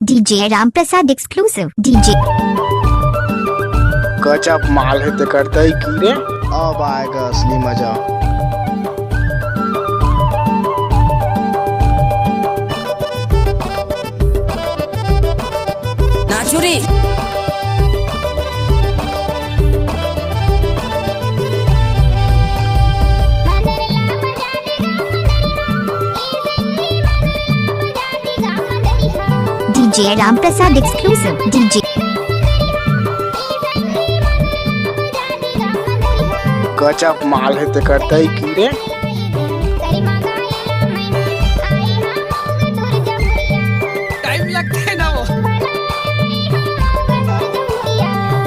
DJ Ram Prasad exclusive. DJ गजब माल है ते करता ही की रे। अब आएगा असली मजा। नाचुरी DJ Ram Prasad exclusive. DJ गजब माल है ते करता ही की रे। टाइम लगता है ना वो।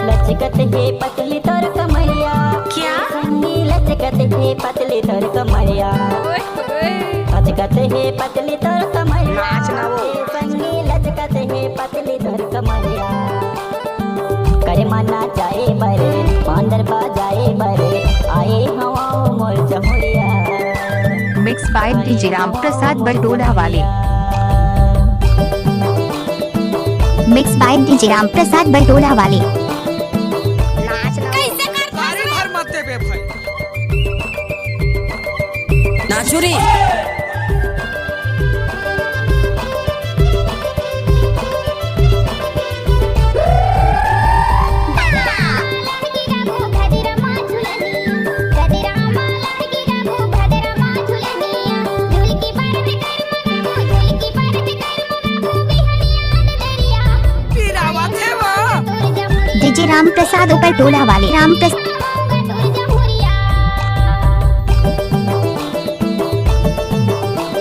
लचकत है पतली तोर कमरिया। क्या? लचकत है पतली तोर कमरिया। लचकत है पतली तोर कमरिया। नाचना वो। संगी लचकत है पतली तोर कमरिया। करे मना जाए बरे मांदर बाजाए बरे आए हवाओं मोर चहुरिया। Mixed by DJ Ram Prasad बलटोला वाले। mixed by DJ Ram Prasad बलटोला वाले। सारे भर मत दे बे भाई। नाचुरी DJ Ram Prasad ऊपर टोला वाले। राम प्रसाद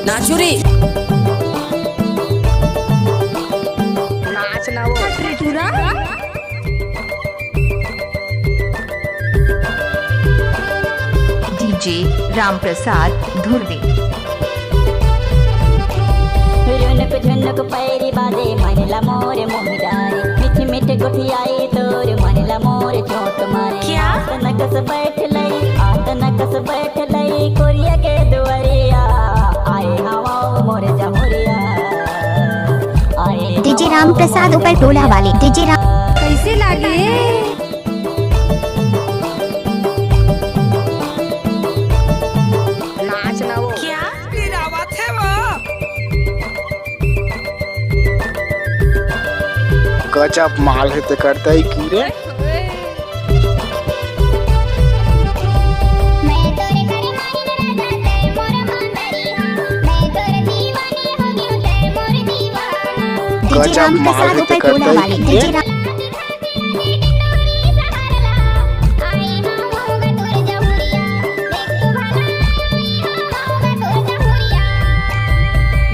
नाचुरी नाचना वो। DJ Ram Prasad Dhurve. रुनक झुनक पैरी बाजे मनला मोर मोहदारी। मिठ मिठ गुठियाई तोर मनला मोर चोट मारे। क्या? आतनकस बैठ लई आतनकस बैठ लई कोरिया के दुआरिया। आए हवाओं मोर जमुरिया। आए DJ Ram Prasad ऊपर टोला वाले। DJ Ram कैसे लागे? नाचना वो। क्या? गिरावत है वो। गजब माल है ते करता ही की रे। DJ Ram Prasad ऊपर टोला वाले। DJ Ram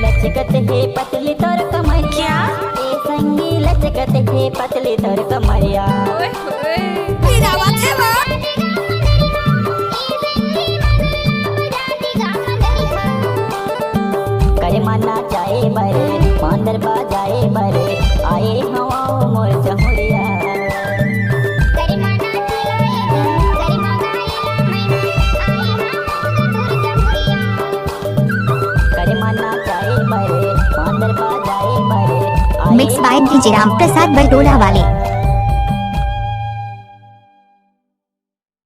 लचकत है पतली तोर कमरिया। ए संगी लचकत है पतली तोर कमरिया। गिरावत है वो। करे मना जाए बरे मांदर बाजाए बरे आए हवाओं मोर चहुरिया। करे मना जाए बरे मांदर बाजाए बरे mixed by DJ Ram Prasad बलटोला वाले।